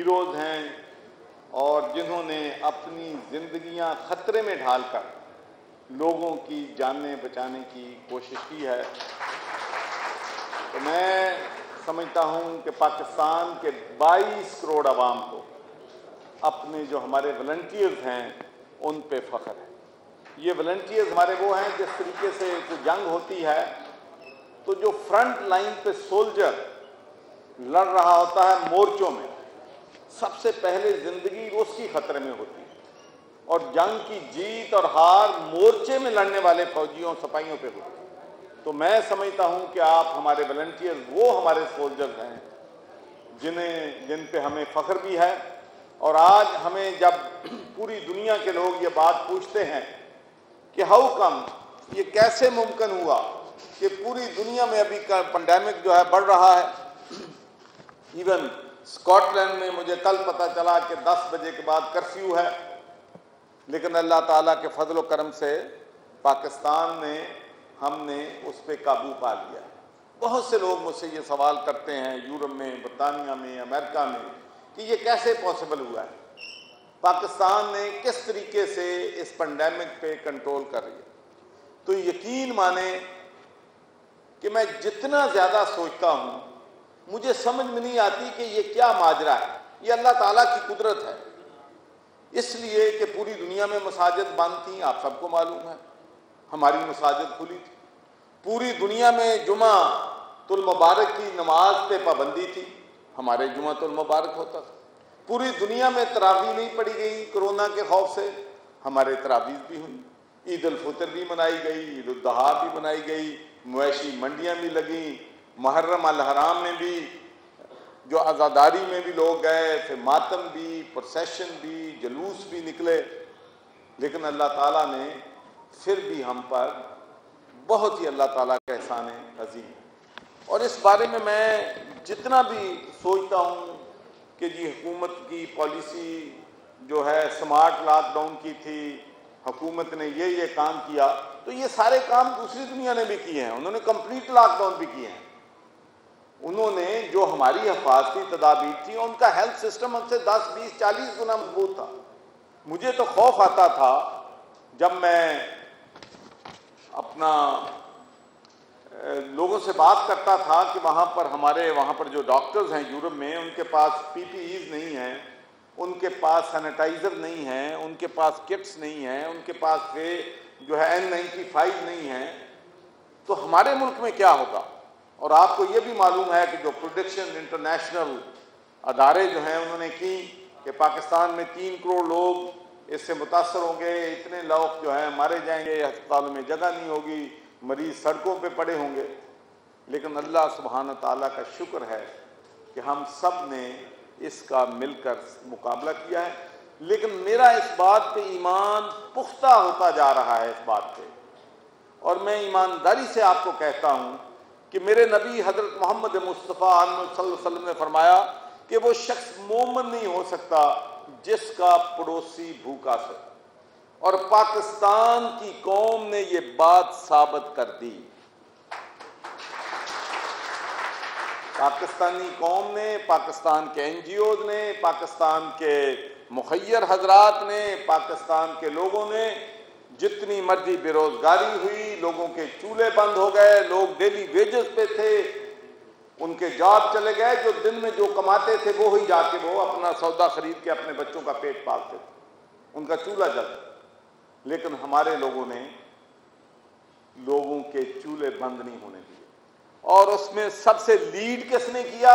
Heroes हैं और जिन्होंने अपनी ज़िंदगियां खतरे में ढालकर लोगों की जानें बचाने की कोशिश की है। तो मैं समझता हूं कि पाकिस्तान के 22 करोड़ आवाम को अपने जो हमारे वॉलंटियर्स हैं उन पे फ़ख्र है। ये वॉलंटियर्स हमारे वो हैं, जिस तरीके से कोई जंग होती है तो जो फ्रंट लाइन पे सोल्जर लड़ रहा होता है मोर्चों में, सबसे पहले ज़िंदगी उसकी खतरे में होती है और जंग की जीत और हार मोर्चे में लड़ने वाले फौजियों सिपाहियों पे होती है। तो मैं समझता हूं कि आप हमारे वॉलंटियर्स वो हमारे सोल्जर्स हैं जिन पे हमें फ़ख्र भी है। और आज हमें जब पूरी दुनिया के लोग ये बात पूछते हैं कि हाउ कम, ये कैसे मुमकिन हुआ कि पूरी दुनिया में अभी का पेंडेमिक जो है बढ़ रहा है। इवन स्कॉटलैंड में मुझे कल पता चला कि 10 बजे के बाद कर्फ्यू है, लेकिन अल्लाह ताला के फजल व करम से पाकिस्तान में हमने उस पर काबू पा लिया। बहुत से लोग मुझसे ये सवाल करते हैं यूरोप में, बरतानिया में, अमेरिका में, कि ये कैसे पॉसिबल हुआ है, पाकिस्तान ने किस तरीके से इस पेंडेमिक पे कंट्रोल कर रही है। तो यकीन माने कि मैं जितना ज़्यादा सोचता हूँ मुझे समझ में नहीं आती कि ये क्या माजरा है। ये अल्लाह ताला की कुदरत है, इसलिए कि पूरी दुनिया में मसाजिद बंद थी, आप सबको मालूम है, हमारी मसाजिद खुली थी। पूरी दुनिया में जुमातुल मुबारक की नमाज पे पाबंदी थी, हमारे जुमातुल मुबारक होता था। पूरी दुनिया में तरावी नहीं पढ़ी गई कोरोना के खौफ से, हमारे तरावीज़ भी हुई। ईद उल फितर भी मनाई गई, ईद उल अज़हा भी मनाई गई, मवेशी मंडियाँ भी लगीं, मुहर्रम अल हराम में भी जो आज़ादारी में भी लोग गए, फिर मातम भी, प्रोसेशन भी, जलूस भी निकले। लेकिन अल्लाह ताला ने फिर भी हम पर बहुत ही अल्लाह ताला का एहसान अज़ीम। और इस बारे में मैं जितना भी सोचता हूँ कि जी हुकूमत की पॉलिसी जो है स्मार्ट लॉकडाउन की थी, हुकूमत ने ये काम किया, तो ये सारे काम दूसरी दुनिया ने भी किए हैं। उन्होंने कंप्लीट लॉकडाउन भी किए हैं। उन्होंने जो हमारी हिफाजती तदाबीर थी, उनका हेल्थ सिस्टम हमसे 10, 20, 40 गुना मजबूत था। मुझे तो खौफ आता था जब मैं अपना लोगों से बात करता था कि वहाँ पर जो डॉक्टर्स हैं यूरोप में, उनके पास PPEs नहीं हैं, उनके पास सैनिटाइज़र नहीं है, उनके पास किट्स नहीं हैं, उनके पास जो है N95 नहीं है, तो हमारे मुल्क में क्या होगा। और आपको ये भी मालूम है कि जो प्रोडिक्शन इंटरनेशनल अदारे जो हैं उन्होंने की कि पाकिस्तान में 3 करोड़ लोग इससे मुतासर होंगे, इतने लोग जो हैं मारे जाएंगे, अस्पतालों में जगह नहीं होगी, मरीज सड़कों पे पड़े होंगे। लेकिन अल्लाह सुब्हान ताला का शुक्र है कि हम सब ने इसका मिलकर मुकाबला किया है। लेकिन मेरा इस बात पे ईमान पुख्ता होता जा रहा है, इस बात पे, और मैं ईमानदारी से आपको कहता हूँ कि मेरे नबी हज़रत मोहम्मद मुस्तफ़ा सल्लल्लाहु अलैहि वसल्लम ने फरमाया कि वो शख्स मोमिन नहीं हो सकता जिसका पड़ोसी भूखा से। और पाकिस्तान की कौम ने ये बात साबित कर दी। पाकिस्तानी कौम ने, पाकिस्तान के NGOs ने, पाकिस्तान के मुखय्यर हजरात ने, पाकिस्तान के लोगों ने, जितनी मर्जी बेरोजगारी हुई, लोगों के चूल्हे बंद हो गए, लोग डेली वेजेस पे थे, उनके जॉब चले गए, जो दिन में जो कमाते थे वो ही जाके वो अपना सौदा खरीद के अपने बच्चों का पेट पालते थे, उनका चूल्हा जलता। लेकिन हमारे लोगों ने लोगों के चूल्हे बंद नहीं होने दिए। और उसमें सबसे लीड किसने किया,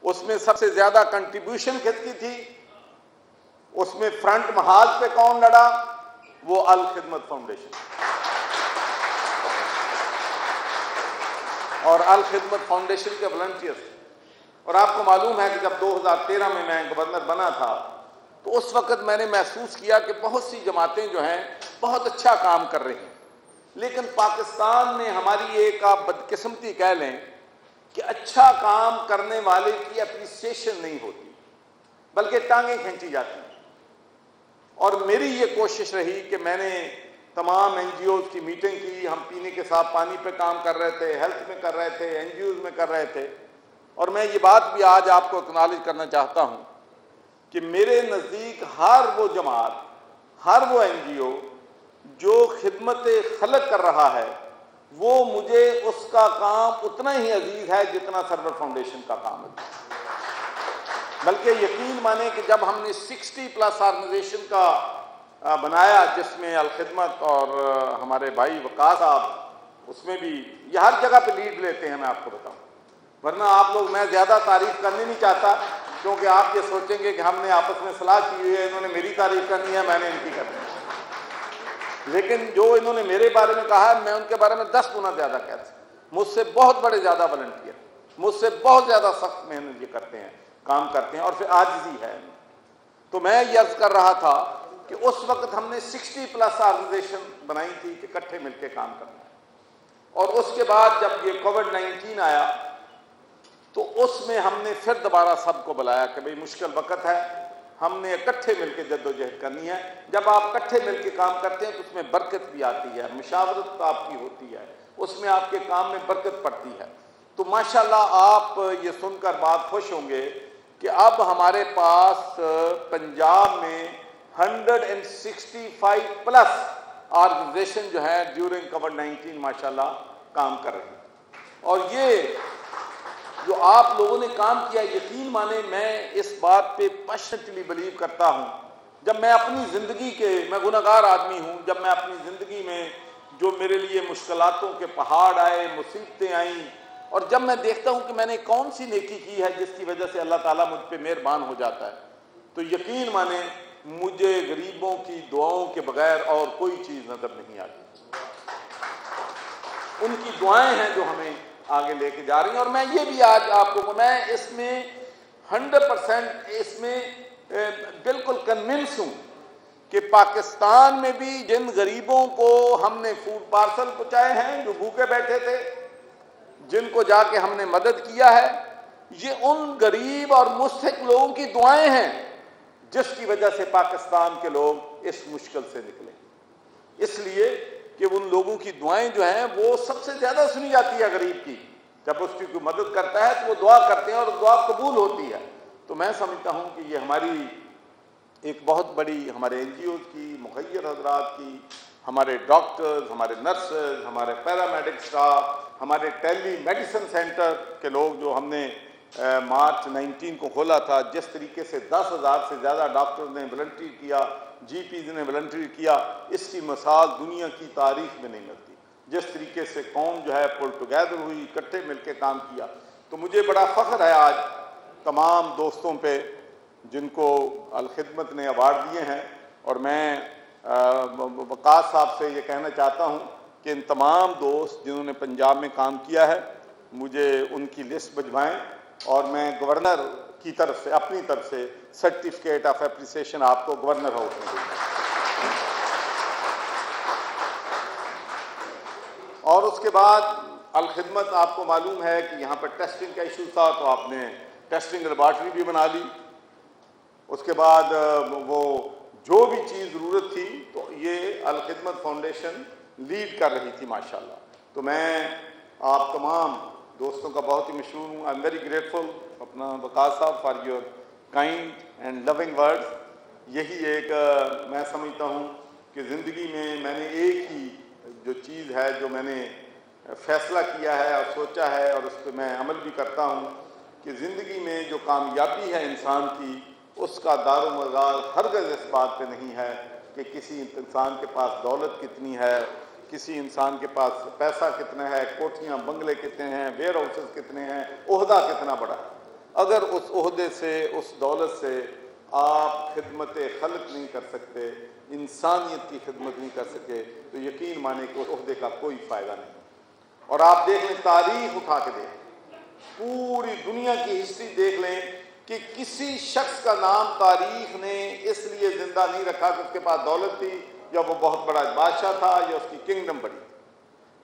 उसमें सबसे ज्यादा कंट्रीब्यूशन किसकी थी, उसमें फ्रंट महाज पे कौन लड़ा, वो अल खिदमत फाउंडेशन। और अल खिदमत फाउंडेशन के वॉलंटियर्स। और आपको मालूम है कि जब 2013 में मैं गवर्नर बना था तो उस वक्त मैंने महसूस किया कि बहुत सी जमातें जो हैं बहुत अच्छा काम कर रही हैं, लेकिन पाकिस्तान में हमारी एक आप बदकिस्मती कह लें कि अच्छा काम करने वाले की अप्रिसिएशन नहीं होती, बल्कि टांगें खींची जाती हैं। और मेरी ये कोशिश रही कि मैंने तमाम NGOs की मीटिंग की, हम पीने के साफ पानी पे काम कर रहे थे, हेल्थ में कर रहे थे, NGOs में कर रहे थे, और मैं ये बात भी आज आपको एक्नॉलेज करना चाहता हूँ कि मेरे नज़दीक हर वो जमात, हर वो NGO जो खिदमत खलक कर रहा है, वो मुझे उसका काम उतना ही अजीज है जितना सरवर फाउंडेशन का काम है। बल्कि यकीन माने कि जब हमने 60+ ऑर्गेनाइजेशन का बनाया, जिसमें अल-खिदमत और हमारे भाई वकास साहब उसमें भी, ये हर जगह पे लीड लेते हैं, मैं आपको बताऊं, वरना आप लोग, मैं ज़्यादा तारीफ करनी नहीं चाहता क्योंकि आप ये सोचेंगे कि हमने आपस में सलाह की हुई है, इन्होंने मेरी तारीफ करनी है, मैंने इनकी करनी है। लेकिन जो इन्होंने मेरे बारे में कहा है, मैं उनके बारे में 10 गुना ज़्यादा कहता हूँ। मुझसे बहुत बड़े ज़्यादा वॉलंटियर, मुझसे बहुत ज़्यादा सख्त मेहनत ये करते हैं, काम करते हैं, और फिर आजिज़ी है। तो मैं ये अर्ज़ कर रहा था कि उस वक्त हमने 60+ ऑर्गेनाइजेशन बनाई थी कि इकट्ठे मिलकर काम करना है, और उसके बाद जब ये कोविड-19 आया तो उसमें हमने फिर दोबारा सबको बुलाया कि भाई मुश्किल वक्त है, हमने इकट्ठे मिलकर जद्दोजहद करनी है। जब आप इकट्ठे मिलकर काम करते हैं तो उसमें बरकत भी आती है, मुशावरत आपकी होती है, उसमें आपके काम में बरकत पड़ती है। तो माशाल्लाह आप ये सुनकर बात खुश होंगे कि अब हमारे पास पंजाब में 165+ ऑर्गेनाइजेशन जो है ड्यूरिंग कोविड-19 माशाल्लाह काम कर रहे हैं। और ये जो आप लोगों ने काम किया, यकीन माने मैं इस बात पे पैशनेटली बिलीव करता हूँ। जब मैं अपनी ज़िंदगी के, मैं गुनहगार आदमी हूँ, जब मैं अपनी ज़िंदगी में जो मेरे लिए मुश्किलातों के पहाड़ आए, मुसीबतें आईं, और जब मैं देखता हूँ कि मैंने कौन सी नेकी की है जिसकी वजह से अल्लाह ताला मुझ पे मेहरबान हो जाता है, तो यकीन माने मुझे गरीबों की दुआओं के बगैर और कोई चीज़ नज़र नहीं आती। उनकी दुआएं हैं जो हमें आगे लेके जा रही हैं। और मैं ये भी आज आपको, मैं इसमें 100% इसमें बिल्कुल कन्विंस हूँ कि पाकिस्तान में भी जिन गरीबों को हमने फूड पार्सल पहुँचाए हैं, जो भूखे बैठे थे, जिनको जाके हमने मदद किया है, ये उन गरीब और मुस्तहिक लोगों की दुआएं हैं जिसकी वजह से पाकिस्तान के लोग इस मुश्किल से निकले। इसलिए कि उन लोगों की दुआएं जो हैं वो सबसे ज़्यादा सुनी जाती है गरीब की। जब उसकी कोई मदद करता है तो वो दुआ करते हैं और दुआ कबूल होती है। तो मैं समझता हूँ कि ये हमारी एक बहुत बड़ी, हमारे NGOs की, मुखय्यर हजरात की, हमारे डॉक्टर्स, हमारे नर्सेज, हमारे पैरामेडिक स्टाफ, हमारे टेली मेडिसिन सेंटर के लोग जो हमने मार्च 19 को खोला था, जिस तरीके से 10,000 से ज़्यादा डॉक्टर्स ने वॉलंटियर किया, GPs ने वॉलंटियर किया, इसकी मिसाल दुनिया की तारीख में नहीं मिलती। जिस तरीके से कौम जो है पुल टुगेदर हुई, इकट्ठे मिलकर काम किया। तो मुझे बड़ा फ़ख्र है आज तमाम दोस्तों पे जिनको अल-खिदमत ने अवार्ड दिए हैं, और मैं वकास साहब से ये कहना चाहता हूँ कि इन तमाम दोस्त जिन्होंने पंजाब में काम किया है, मुझे उनकी लिस्ट भिजवाएँ और मैं गवर्नर की तरफ से, अपनी तरफ से सर्टिफिकेट ऑफ एप्रिसिएशन आपको गवर्नर हाउस में दूँगा। और उसके बाद अल-खिदमत, आपको मालूम है कि यहाँ पर टेस्टिंग का इशू था, तो आपने टेस्टिंग लेबॉर्ट्री भी बना ली। उसके बाद वो जो भी चीज़ ज़रूरत थी तो ये अल-खिदमत फाउंडेशन लीड कर रही थी माशाल्लाह। तो मैं आप तमाम दोस्तों का बहुत ही मशहूर हूँ। आई एम वेरी ग्रेटफुल अपना वकास साहब for your kind and loving words. यही एक मैं समझता हूँ कि ज़िंदगी में मैंने एक ही जो चीज़ है, जो मैंने फ़ैसला किया है और सोचा है और उस पर मैं अमल भी करता हूँ कि ज़िंदगी में जो कामयाबी है इंसान की, उसका दारोमदार हरगिज़ इस बात पे नहीं है कि किसी इंसान के पास दौलत कितनी है, किसी इंसान के पास पैसा कितना है, कोठियाँ बंगले कितने हैं, वेयर हाउसेस कितने हैं, ओहदा कितना बड़ा है। अगर उस ओहदे से, उस दौलत से आप खिदमत खल्क नहीं कर सकते, इंसानियत की खिदमत नहीं कर सके, तो यकीन माने कि उस ओहदे का कोई फ़ायदा नहीं। और आप देख लें, तारीख उठा के देख, पूरी दुनिया की हिस्ट्री देख लें कि किसी शख्स का नाम तारीख ने इसलिए ज़िंदा नहीं रखा कि उसके पास दौलत थी या वो बहुत बड़ा बादशाह था या उसकी किंगडम बड़ी।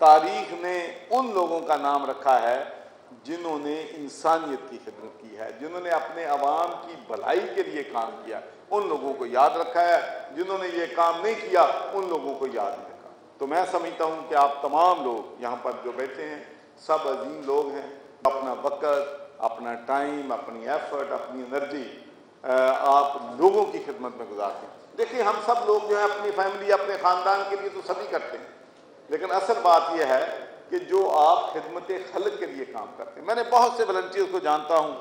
तारीख ने उन लोगों का नाम रखा है जिन्होंने इंसानियत की खिदमत की है, जिन्होंने अपने अवाम की भलाई के लिए काम किया, उन लोगों को याद रखा है। जिन्होंने ये काम नहीं किया, उन लोगों को याद नहीं रखा। तो मैं समझता हूँ कि आप तमाम लोग यहाँ पर जो बैठे हैं, सब अजीम लोग हैं, अपना वक़्त, अपना टाइम, अपनी एफर्ट, अपनी एनर्जी आप लोगों की खिदमत में गुजारते हैं। देखिए, हम सब लोग जो है अपनी फैमिली, अपने ख़ानदान के लिए तो सभी करते हैं, लेकिन असल बात यह है कि जो आप खिदमत खल्क के लिए काम करते हैं। मैंने बहुत से वॉलंटियर्स को जानता हूँ,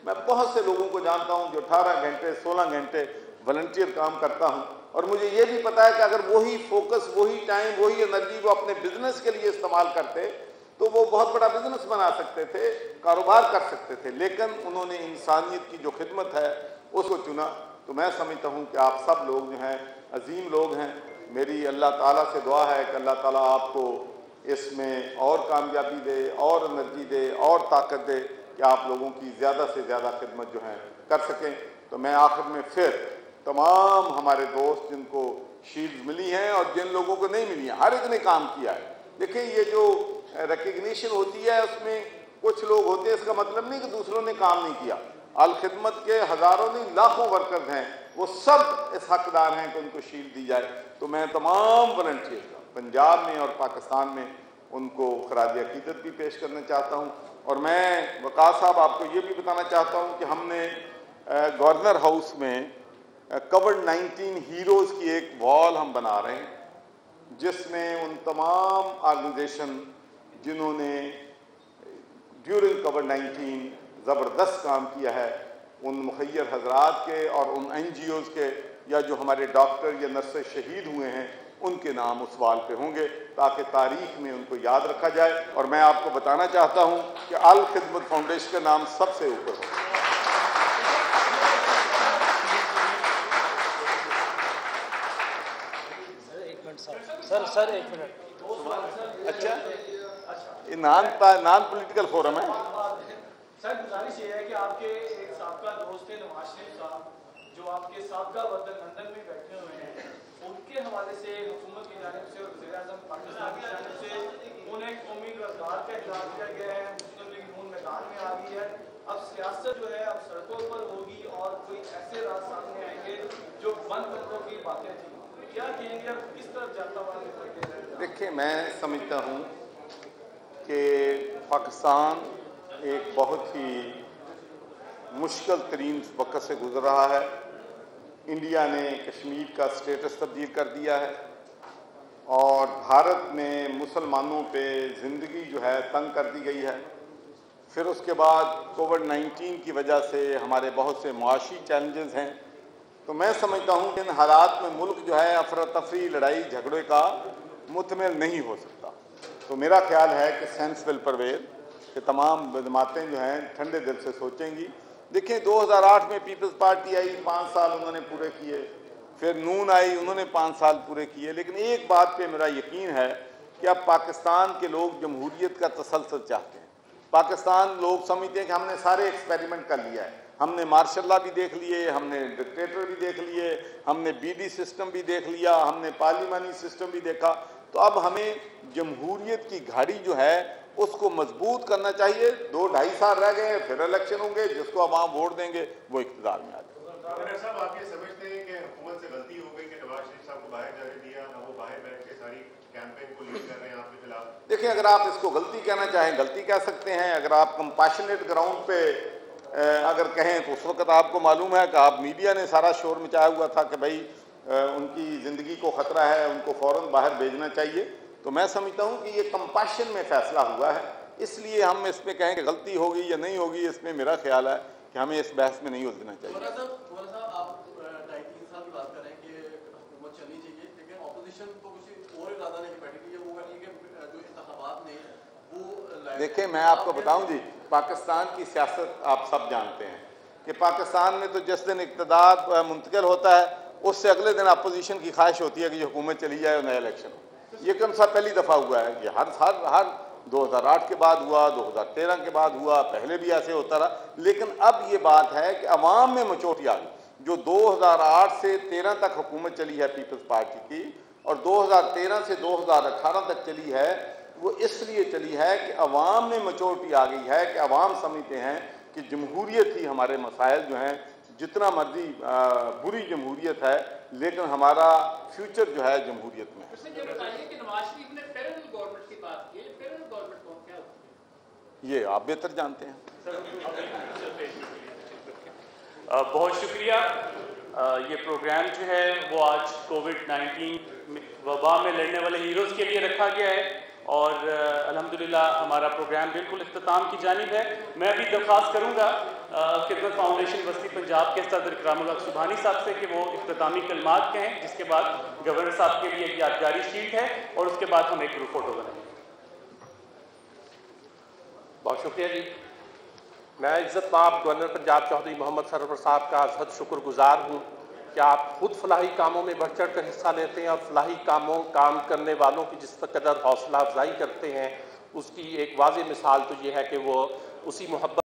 मैं बहुत से लोगों को जानता हूँ जो 18 घंटे 16 घंटे वॉलंटियर काम करता हूँ, और मुझे ये भी पता है कि अगर वही फोकस, वही टाइम, वही एनर्जी वो अपने बिजनेस के लिए इस्तेमाल करते तो वो बहुत बड़ा बिजनेस बना सकते थे, कारोबार कर सकते थे, लेकिन उन्होंने इंसानियत की जो खिदमत है उसको चुना। तो मैं समझता हूँ कि आप सब लोग जो हैं अजीम लोग हैं। मेरी अल्लाह ताला से दुआ है कि अल्लाह ताला आपको इसमें और कामयाबी दे, और एनर्जी दे, और ताकत दे कि आप लोगों की ज़्यादा से ज़्यादा खिदमत जो है कर सकें। तो मैं आखिर में फिर तमाम हमारे दोस्त जिनको शील्ड मिली हैं और जिन लोगों को नहीं मिली हैं, हर एक ने काम किया है। देखिए, ये जो रिकग्निशन होती है उसमें कुछ लोग होते हैं, इसका मतलब नहीं कि दूसरों ने काम नहीं किया। अल खिदमत के हज़ारों नहीं लाखों वर्कर्स हैं, वो सब इस हकदार हैं कि उनको शील्ड दी जाए। तो मैं तमाम वॉलंटियर पंजाब में और पाकिस्तान में उनको खराज अकीदत भी पेश करना चाहता हूँ। और मैं वक़ार साहब आपको ये भी बताना चाहता हूँ कि हमने गवर्नर हाउस में कोविड-19 हीरोज़ की एक वॉल हम बना रहे हैं, जिसमें उन तमाम ऑर्गेनाइजेशन जिन्होंने ड्यूरिंग कोविड-19 ज़बरदस्त काम किया है, उन मुखय्यर हजरात के और उन NGOs के, या जो हमारे डॉक्टर या नर्सें शहीद हुए हैं, उनके नाम उस वाल पे होंगे ताकि तारीख में उनको याद रखा जाए। और मैं आपको बताना चाहता हूँ कि अल खिदमत फाउंडेशन का नाम सबसे ऊपर होगा। सर एक मिनट। अच्छा, ये नॉन पॉलिटिकल फोरम है। सर, गुजारिश ये है कि आपके एक साबका दोस्त थे नवाज शरीफ साहब, जो आपके साबका वतन लंदन में बैठे हुए हैं, उनके हवाले से हुकूमत की जानिब से और वज़ीर-ए-आज़म पाकिस्तान की जानिब से उन्हें कौमी रोजगार का ऐलान किया गया है। मुस्लिम लीग नून मैदान में आ गई है। अब सियासत जो है अब सड़कों पर होगी और कोई ऐसे राज सामने आएंगे जो बंद बंदों की बातें थी। क्या कहेंगे, अब किस तरफ जाता हुआ दिखाई दे रहा है? देखिए, मैं समझता हूँ कि पाकिस्तान एक बहुत ही मुश्किल तरीन वक्त से गुजर रहा है। इंडिया ने कश्मीर का स्टेटस तब्दील कर दिया है और भारत में मुसलमानों पे ज़िंदगी जो है तंग कर दी गई है। फिर उसके बाद कोविड-19 की वजह से हमारे बहुत से मुआशी चैलेंजेस हैं। तो मैं समझता हूँ कि इन हालात में मुल्क जो है अफरा तफरी, लड़ाई झगड़े का मुतमिल नहीं हो सकता। तो मेरा ख्याल है कि सेंस विल प्रिवेल, कि तमाम जमातें जो हैं ठंडे दिल से सोचेंगी। देखिए, 2008 में पीपल्स पार्टी आई, 5 साल उन्होंने पूरे किए, फिर नून आई, उन्होंने 5 साल पूरे किए। लेकिन एक बात पे मेरा यकीन है कि अब पाकिस्तान के लोग जमहूरियत का तसलसल चाहते हैं। पाकिस्तान लोग समझते हैं कि हमने सारे एक्सपेरिमेंट कर लिया है, हमने मार्शल लॉ भी देख लिए, हमने डिक्टेटर भी देख लिए, हमने BD सिस्टम भी देख लिया, हमने पार्लिमानी सिस्टम भी देखा। तो अब हमें जमहूरियत की घाड़ी जो है उसको मजबूत करना चाहिए। 2-2.5 साल रह गए, फिर इलेक्शन होंगे, जिसको आवाम वोट देंगे वो इक़्तिदार में आ जाए। डॉक्टर साहब, आप ये समझते हैं कि हुकूमत से गलती हो गई कि नवाज शरीफ साहब को बाहर जाने दिया, अब वो बाहर बैठ के सारी कैंपेन को लीड कर रहे हैं आपके खिलाफ? देखिए, अगर आप इसको गलती कहना चाहें, गलती कह सकते हैं। अगर आप कंपैशनेट ग्राउंड पे अगर कहें तो उस वक्त आपको मालूम है कि आप मीडिया ने सारा शोर मचाया हुआ था कि भाई उनकी ज़िंदगी को ख़तरा है, उनको फ़ौरन बाहर भेजना चाहिए। तो मैं समझता हूँ कि ये कंपैशन में फ़ैसला हुआ है, इसलिए हम इस पर कहें कि गलती होगी या नहीं होगी, इसमें मेरा ख्याल है कि हमें इस बहस में नहीं उलझना चाहिए। आप 2.5-3 साल की बात करें कि हुकूमत चलनी चाहिए, लेकिन ऑपोजिशन तो कुछ और इरादा नहीं बैठी थी, वो है कि जो इंतखाबात ने वो। देखिए, मैं आपको बताऊं जी, पाकिस्तान की सियासत आप सब जानते हैं कि पाकिस्तान में तो जिस दिन इक़्तिदार मुंतकिल होता है उससे अगले दिन अपोजिशन की ख्वाहिश होती है कि जो हुकूमत चली जाए और नया इलेक्शन हो। ये कम सा पहली दफ़ा हुआ है। ये हर 2008 के बाद हुआ, 2013 के बाद हुआ, पहले भी ऐसे होता रहा। लेकिन अब ये बात है कि अवाम में मचोटी आ गई। जो 2008 से 13 तक हुकूमत चली है पीपल्स पार्टी की, और 2013 से 2018 तक चली है, वो इसलिए चली है कि अवाम में मचोटी आ गई है कि अवाम समझते हैं कि जमहूरियत ही हमारे मसाइल जो हैं, जितना मर्जी बुरी जमहूरियत है, लेकिन हमारा फ्यूचर जो है जमहूरियत में है। ये आप बेहतर जानते हैं। बहुत शुक्रिया। ये प्रोग्राम जो है वो आज कोविड-19 वबा में लड़ने वाले हीरोज़ के लिए रखा गया है और अल्हम्दुलिल्लाह हमारा प्रोग्राम बिल्कुल इख्तिताम की जानिब है। मैं अभी दरख्वास्त करूँगा खिदमत फाउंडेशन बस्ती पंजाब के सदर इकरामुल हक सुबहानी साहब से कि वो इख्तितामी कलमात कहें, जिसके बाद गवर्नर साहब के लिए एक यादगारी शीट है और उसके बाद हम एक ग्रुप फोटो बनाएंगे। बहुत शुक्रिया जी। मैं इज़्ज़त माब गवर्नर पंजाब चौधरी मोहम्मद सरवर साहब का अज़हद शुक्रगुजार हूँ कि आप खुद फलाही कामों में बढ़ चढ़ कर हिस्सा लेते हैं और फलाही काम करने वालों की जिस कदर हौसला अफजाई करते हैं, उसकी एक वाज़ेह मिसाल तो ये है कि वो उसी मोहब्बत